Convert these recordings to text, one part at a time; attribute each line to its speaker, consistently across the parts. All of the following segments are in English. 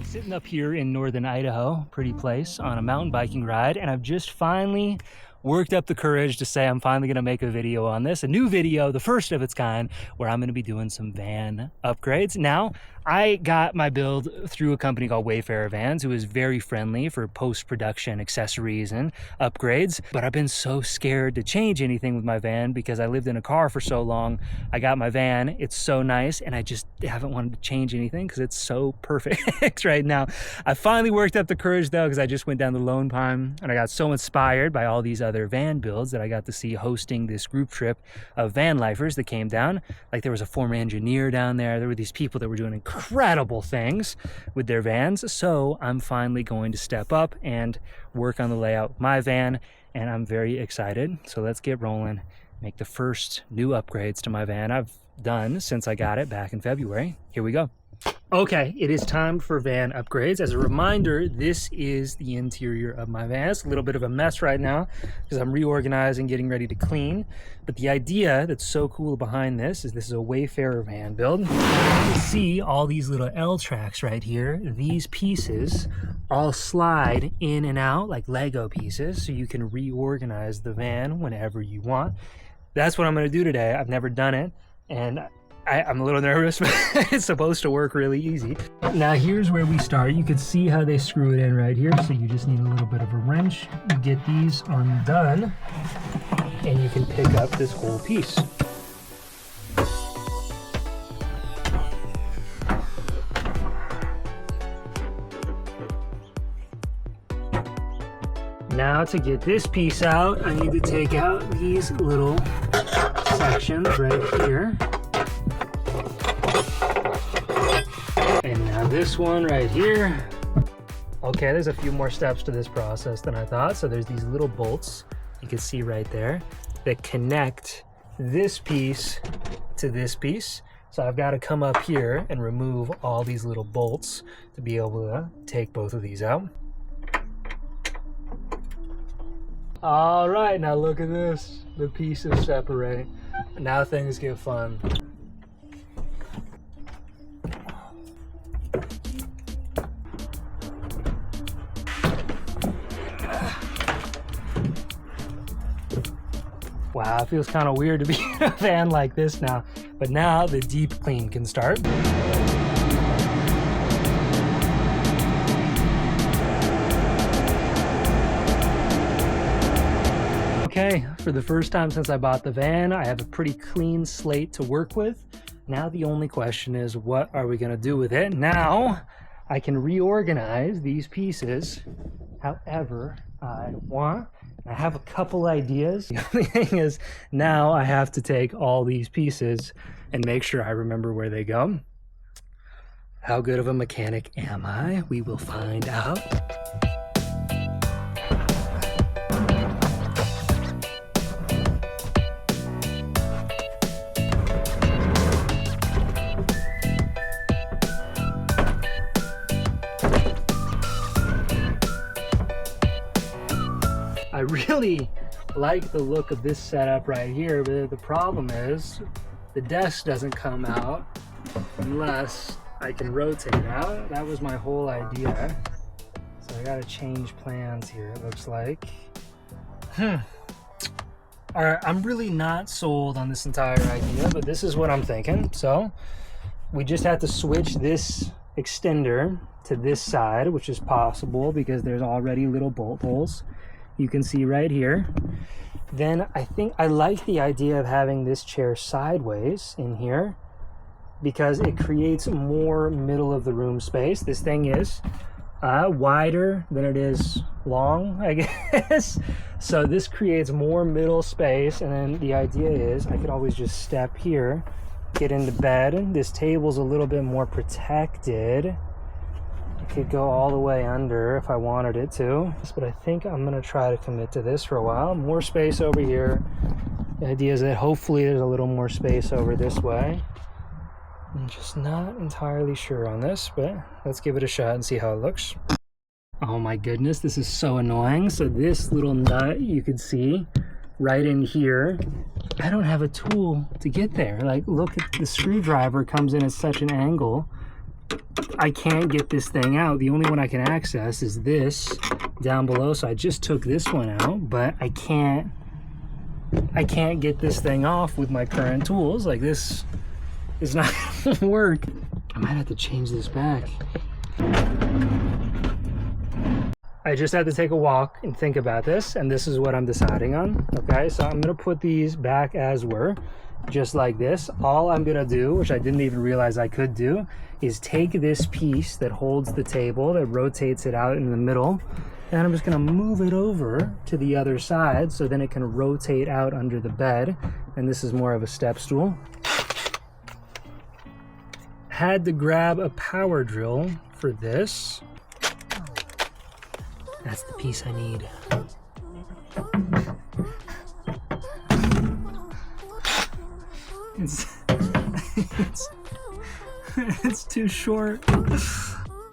Speaker 1: Sitting up here in northern Idaho, pretty place, on a mountain biking ride, and I've just finally worked up the courage to say I'm finally going to make a video on this. A new video, the first of its kind, where I'm going to be doing some van upgrades. Now, I got my build through a company called Wayfarer Vans, who is very friendly for post-production accessories and upgrades. But I've been so scared to change anything with my van because I lived in a car for so long. I got my van, it's so nice, and I just haven't wanted to change anything because it's so perfect right now. I finally worked up the courage though, because I just went down to Lone Pine and I got so inspired by all these other van builds that I got to see hosting this group trip of van lifers that came down. Like there was a former engineer down there. There were these people that were doing incredible things with their vans. So I'm finally going to step up and work on the layout of my van, and I'm very excited. So let's get rolling, make the first new upgrades to my van I've done since I got it back in February. Here we go. Okay, it is time for van upgrades. As a reminder, this is the interior of my van. It's a little bit of a mess right now because I'm reorganizing, getting ready to clean. But the idea that's so cool behind this is a Wayfarer van build. You can see all these little L tracks right here. These pieces all slide in and out like Lego pieces, so you can reorganize the van whenever you want. That's what I'm going to do today. I've never done it, and I'm a little nervous, but it's supposed to work really easy. Now here's where we start. You can see how they screw it in right here. So you just need a little bit of a wrench. You get these undone and you can pick up this whole piece. Now to get this piece out, I need to take out these little sections right here. And now this one right here. Okay, there's a few more steps to this process than I thought. So there's these little bolts you can see right there that connect this piece to this piece. So I've got to come up here and remove all these little bolts to be able to take both of these out. All right, now look at this. The pieces separate. Now things get fun. Wow, it feels kind of weird to be in a van like this now, but now the deep clean can start. Okay, for the first time since I bought the van, I have a pretty clean slate to work with. Now the only question is, what are we going to do with it? Now I can reorganize these pieces however I want. I have a couple ideas. The only thing is now I have to take all these pieces and make sure I remember where they go. How good of a mechanic am I? We will find out. I really like the look of this setup right here, but the problem is the desk doesn't come out unless I can rotate it out. That was my whole idea. So I gotta change plans here, it looks like. All right, I'm really not sold on this entire idea, but this is what I'm thinking. So we just have to switch this extender to this side, which is possible because there's already little bolt holes. You can see right here. Then I think I like the idea of having this chair sideways in here because it creates more middle of the room space. This thing is wider than it is long, I guess. So this creates more middle space, and then the idea is I could always just step here, get into bed. This table's a little bit more protected. Could go all the way under if I wanted it to, but I think I'm gonna try to commit to this for a while. More space over here. The idea is that hopefully there's a little more space over this way. I'm just not entirely sure on this, but let's give it a shot and see how it looks. Oh my goodness, this is so annoying. So this little nut you can see right in here, I don't have a tool to get there. Like, look at the screwdriver comes in at such an angle I can't get this thing out. The only one I can access is this down below. So I just took this one out, but I can't get this thing off with my current tools. Like, this is not gonna work. I might have to change this back. I just had to take a walk and think about this, and this is what I'm deciding on. Okay, so I'm gonna put these back as were, just like this. All I'm gonna do, which I didn't even realize I could do, is take this piece that holds the table, that rotates it out in the middle, and I'm just gonna move it over to the other side so then it can rotate out under the bed. And this is more of a step stool. Had to grab a power drill for this. That's the piece I need. It's too short.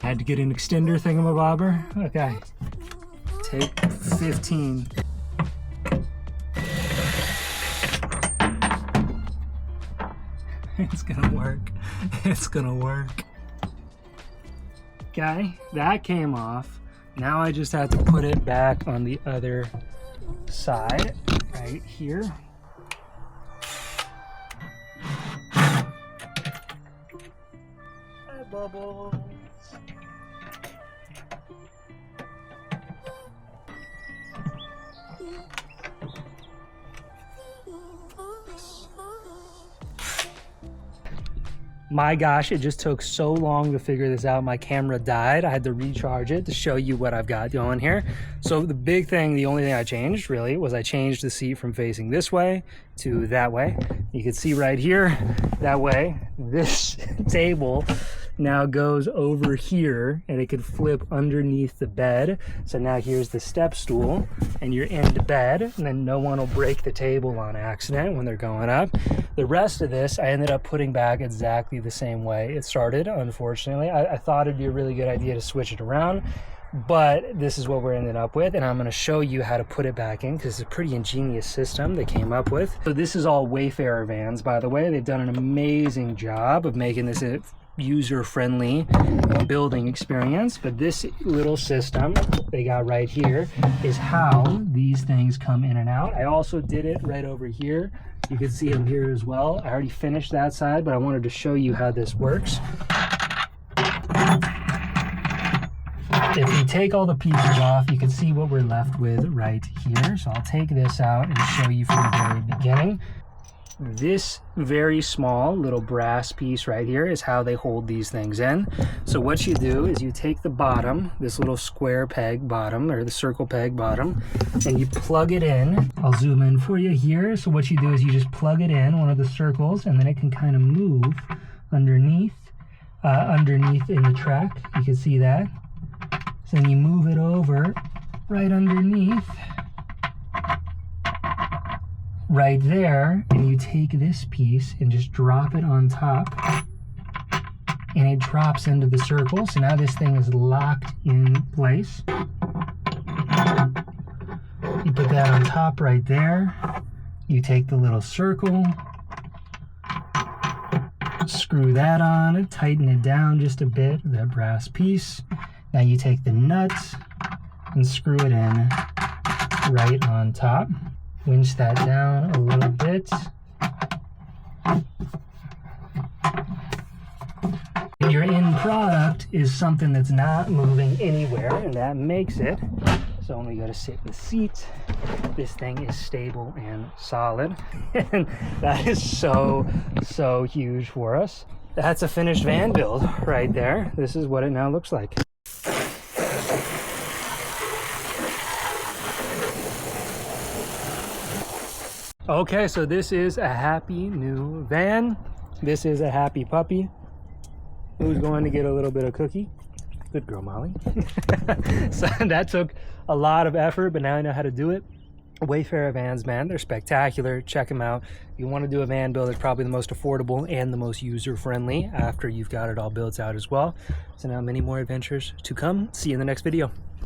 Speaker 1: Had to get an extender thingamabobber. Okay. Take 15. It's gonna work. It's gonna work. Okay, that came off. Now I just have to put it back on the other side, right here. Bubbles. My gosh, it just took so long to figure this out. My camera died. I had to recharge it to show you what I've got going here. So the big thing, the only thing I changed really was I changed the seat from facing this way to that way. You can see right here, that way, this table now goes over here and it could flip underneath the bed. So now here's the step stool and you're in the bed, and then no one will break the table on accident when they're going up. The rest of this I ended up putting back exactly the same way it started, unfortunately. I thought it'd be a really good idea to switch it around, but this is what we're ending up with, and I'm going to show you how to put it back in because it's a pretty ingenious system they came up with. So this is all Wayfarer Vans, by the way. They've done an amazing job of making this a user-friendly building experience, but this little system they got right here is how these things come in and out. I also did it right over here. You can see them here as well. I already finished that side, but I wanted to show you how this works. If you take all the pieces off, you can see what we're left with right here. So I'll take this out and show you from the very beginning. This very small little brass piece right here is how they hold these things in. So what you do is you take the bottom, this little square peg bottom, or the circle peg bottom, and you plug it in. I'll zoom in for you here. So what you do is you just plug it in, one of the circles, and then it can kind of move underneath in the track. You can see that. So then you move it over right underneath, right there, and you take this piece and just drop it on top, and it drops into the circle. So now this thing is locked in place. You put that on top right there. You take the little circle, screw that on, and tighten it down just a bit, that brass piece. Now you take the nut and screw it in right on top. Winch that down a little bit. Your end product is something that's not moving anywhere, and that makes it so when we go to sit in the seat, this thing is stable and solid. And that is so huge for us. That's a finished van build right there. This is what it now looks like. Okay, so this is a happy new van. This is a happy puppy who's going to get a little bit of cookie. Good girl, Molly. So that took a lot of effort, but now I know how to do it. Wayfarer Vans, man, they're spectacular. Check them out. If you want to do a van build, it's probably the most affordable and the most user-friendly after you've got it all built out as well. So now many more adventures to come. See you in the next video.